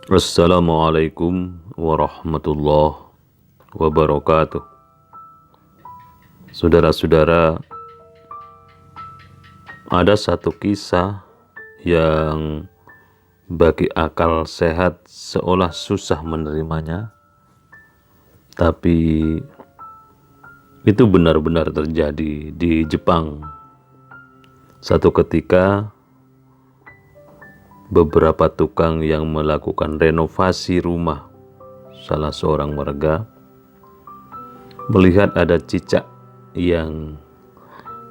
Assalamualaikum warahmatullahi wabarakatuh. Saudara-saudara, ada satu kisah yang bagi akal sehat seolah susah menerimanya, tapi itu benar-benar terjadi di Jepang. Satu ketika beberapa tukang yang melakukan renovasi rumah salah seorang warga melihat ada cicak yang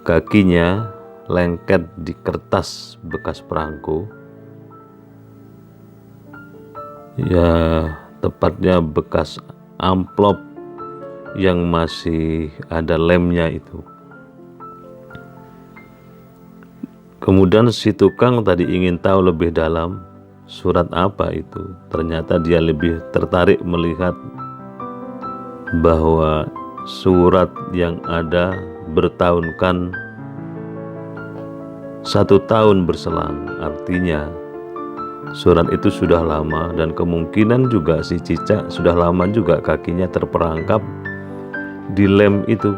kakinya lengket di kertas bekas perangko, ya tepatnya bekas amplop yang masih ada lemnya itu. Kemudian si tukang tadi ingin tahu lebih dalam surat apa itu. Ternyata dia lebih tertarik melihat bahwa surat yang ada bertahunkan 1 tahun berselang. Artinya surat itu sudah lama dan kemungkinan juga si cicak sudah lama juga kakinya terperangkap di lem itu.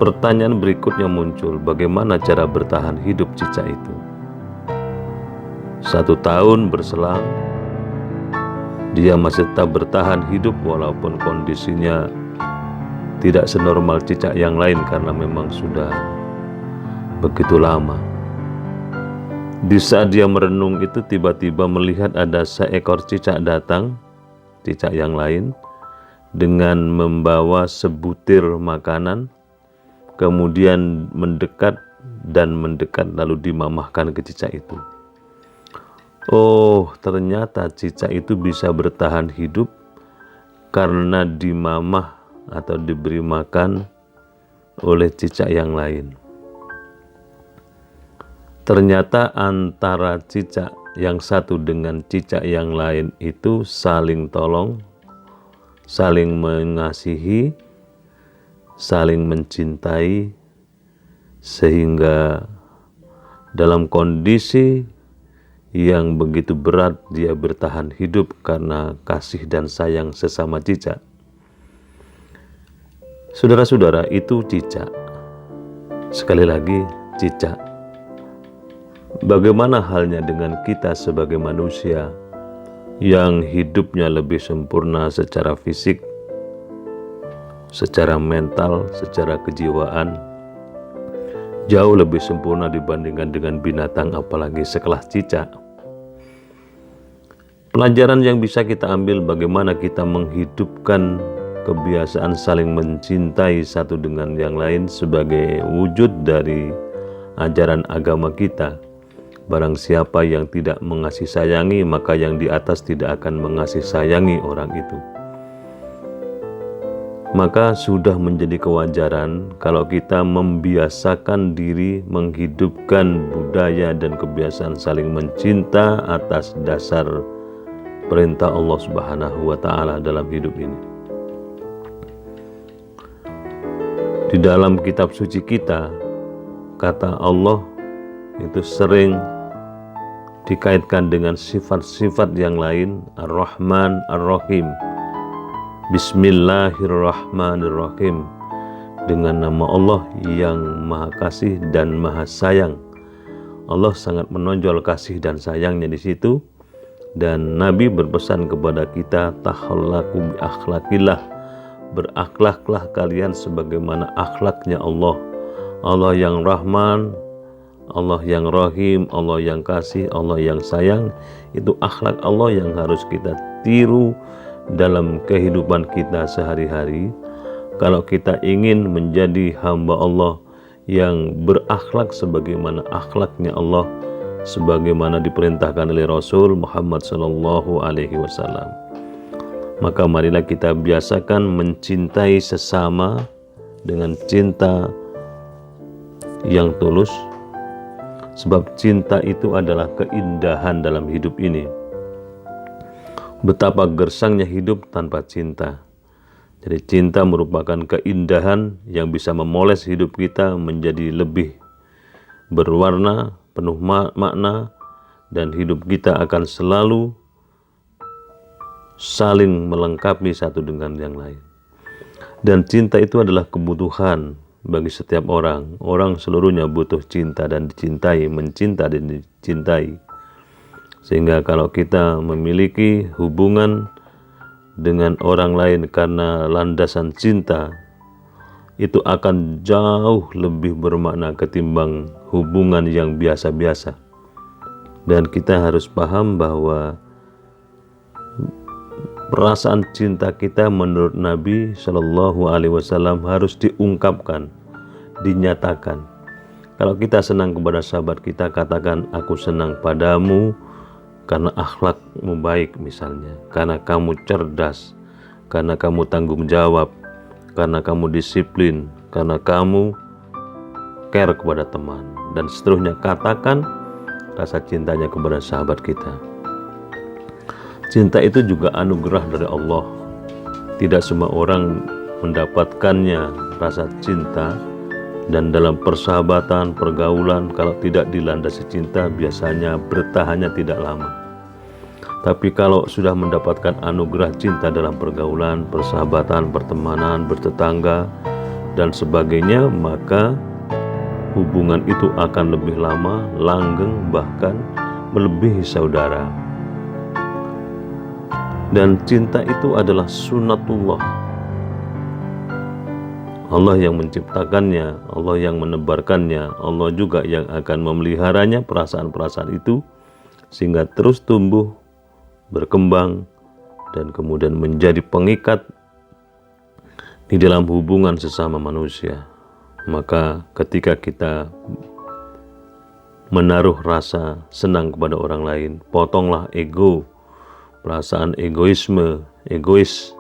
Pertanyaan berikutnya muncul, bagaimana cara bertahan hidup cicak itu? 1 tahun berselang, dia masih tetap bertahan hidup walaupun kondisinya tidak senormal cicak yang lain karena memang sudah begitu lama. Di saat dia merenung itu tiba-tiba melihat ada seekor cicak datang, cicak yang lain, dengan membawa sebutir makanan. Kemudian mendekat lalu dimamahkan ke cicak itu. Oh, ternyata cicak itu bisa bertahan hidup karena dimamah atau diberi makan oleh cicak yang lain. Ternyata antara cicak yang satu dengan cicak yang lain itu saling tolong, saling mengasihi, saling mencintai, sehingga dalam kondisi yang begitu berat dia bertahan hidup karena kasih dan sayang sesama cicak. Saudara-saudara, itu cicak. Sekali lagi, cicak. Bagaimana halnya dengan kita sebagai manusia yang hidupnya lebih sempurna secara fisik, secara mental, secara kejiwaan, jauh lebih sempurna dibandingkan dengan binatang, apalagi sekelas cicak. Pelajaran yang bisa kita ambil bagaimana kita menghidupkan kebiasaan saling mencintai satu dengan yang lain sebagai wujud dari ajaran agama kita. Barang siapa yang tidak mengasih sayangi, maka yang di atas tidak akan mengasih sayangi orang itu. Maka sudah menjadi kewajaran kalau kita membiasakan diri menghidupkan budaya dan kebiasaan saling mencinta atas dasar perintah Allah Subhanahu wa Ta'ala dalam hidup ini. Di dalam kitab suci kita, kata Allah itu sering dikaitkan dengan sifat-sifat yang lain, Ar-Rahman, Ar-Rahim. Bismillahirrahmanirrahim. Dengan nama Allah yang Maha Kasih dan Maha Sayang. Allah sangat menonjol kasih dan sayangnya di situ. Dan Nabi berpesan kepada kita, tahallaku bi akhlaqillah. Berakhlaklah kalian sebagaimana akhlaknya Allah. Allah yang Rahman, Allah yang Rahim, Allah yang kasih, Allah yang sayang. Itu akhlak Allah yang harus kita tiru dalam kehidupan kita sehari-hari. Kalau kita ingin menjadi hamba Allah yang berakhlak sebagaimana akhlaknya Allah, sebagaimana diperintahkan oleh Rasul Muhammad SAW, maka marilah kita biasakan mencintai sesama dengan cinta yang tulus, sebab cinta itu adalah keindahan dalam hidup ini. Betapa gersangnya hidup tanpa cinta. Jadi cinta merupakan keindahan yang bisa memoles hidup kita menjadi lebih berwarna, penuh makna, dan hidup kita akan selalu saling melengkapi satu dengan yang lain. Dan cinta itu adalah kebutuhan bagi setiap orang. Orang seluruhnya butuh cinta dan dicintai, mencinta dan dicintai. Sehingga kalau kita memiliki hubungan dengan orang lain karena landasan cinta, itu akan jauh lebih bermakna ketimbang hubungan yang biasa-biasa. Dan kita harus paham bahwa perasaan cinta kita menurut Nabi Shallallahu Alaihi Wasallam harus diungkapkan, dinyatakan. Kalau kita senang kepada sahabat kita, katakan aku senang padamu karena akhlakmu baik misalnya, karena kamu cerdas, karena kamu tanggung jawab, karena kamu disiplin, karena kamu care kepada teman, dan seterusnya. Katakan rasa cintanya kepada sahabat kita. Cinta itu juga anugerah dari Allah. Tidak semua orang mendapatkannya rasa cinta, dan dalam persahabatan, pergaulan, kalau tidak dilandasi cinta, biasanya bertahannya tidak lama. Tapi kalau sudah mendapatkan anugerah cinta dalam pergaulan, persahabatan, pertemanan, bertetangga, dan sebagainya, maka hubungan itu akan lebih lama, langgeng, bahkan melebihi saudara. Dan cinta itu adalah sunnatullah. Allah yang menciptakannya, Allah yang menebarkannya, Allah juga yang akan memeliharanya perasaan-perasaan itu, sehingga terus tumbuh, berkembang, dan kemudian menjadi pengikat di dalam hubungan sesama manusia. Maka ketika kita menaruh rasa senang kepada orang lain, potonglah ego, perasaan egoisme, egois.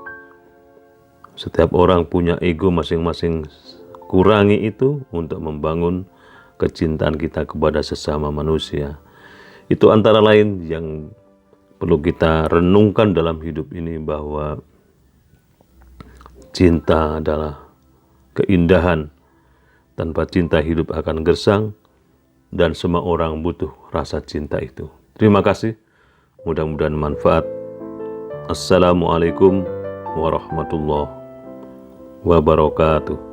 Setiap orang punya ego masing-masing, kurangi itu untuk membangun kecintaan kita kepada sesama manusia. Itu antara lain yang perlu kita renungkan dalam hidup ini, bahwa cinta adalah keindahan. Tanpa cinta hidup akan gersang, dan semua orang butuh rasa cinta itu. Terima kasih, mudah-mudahan manfaat. Assalamualaikum warahmatullahi wabarakatuh.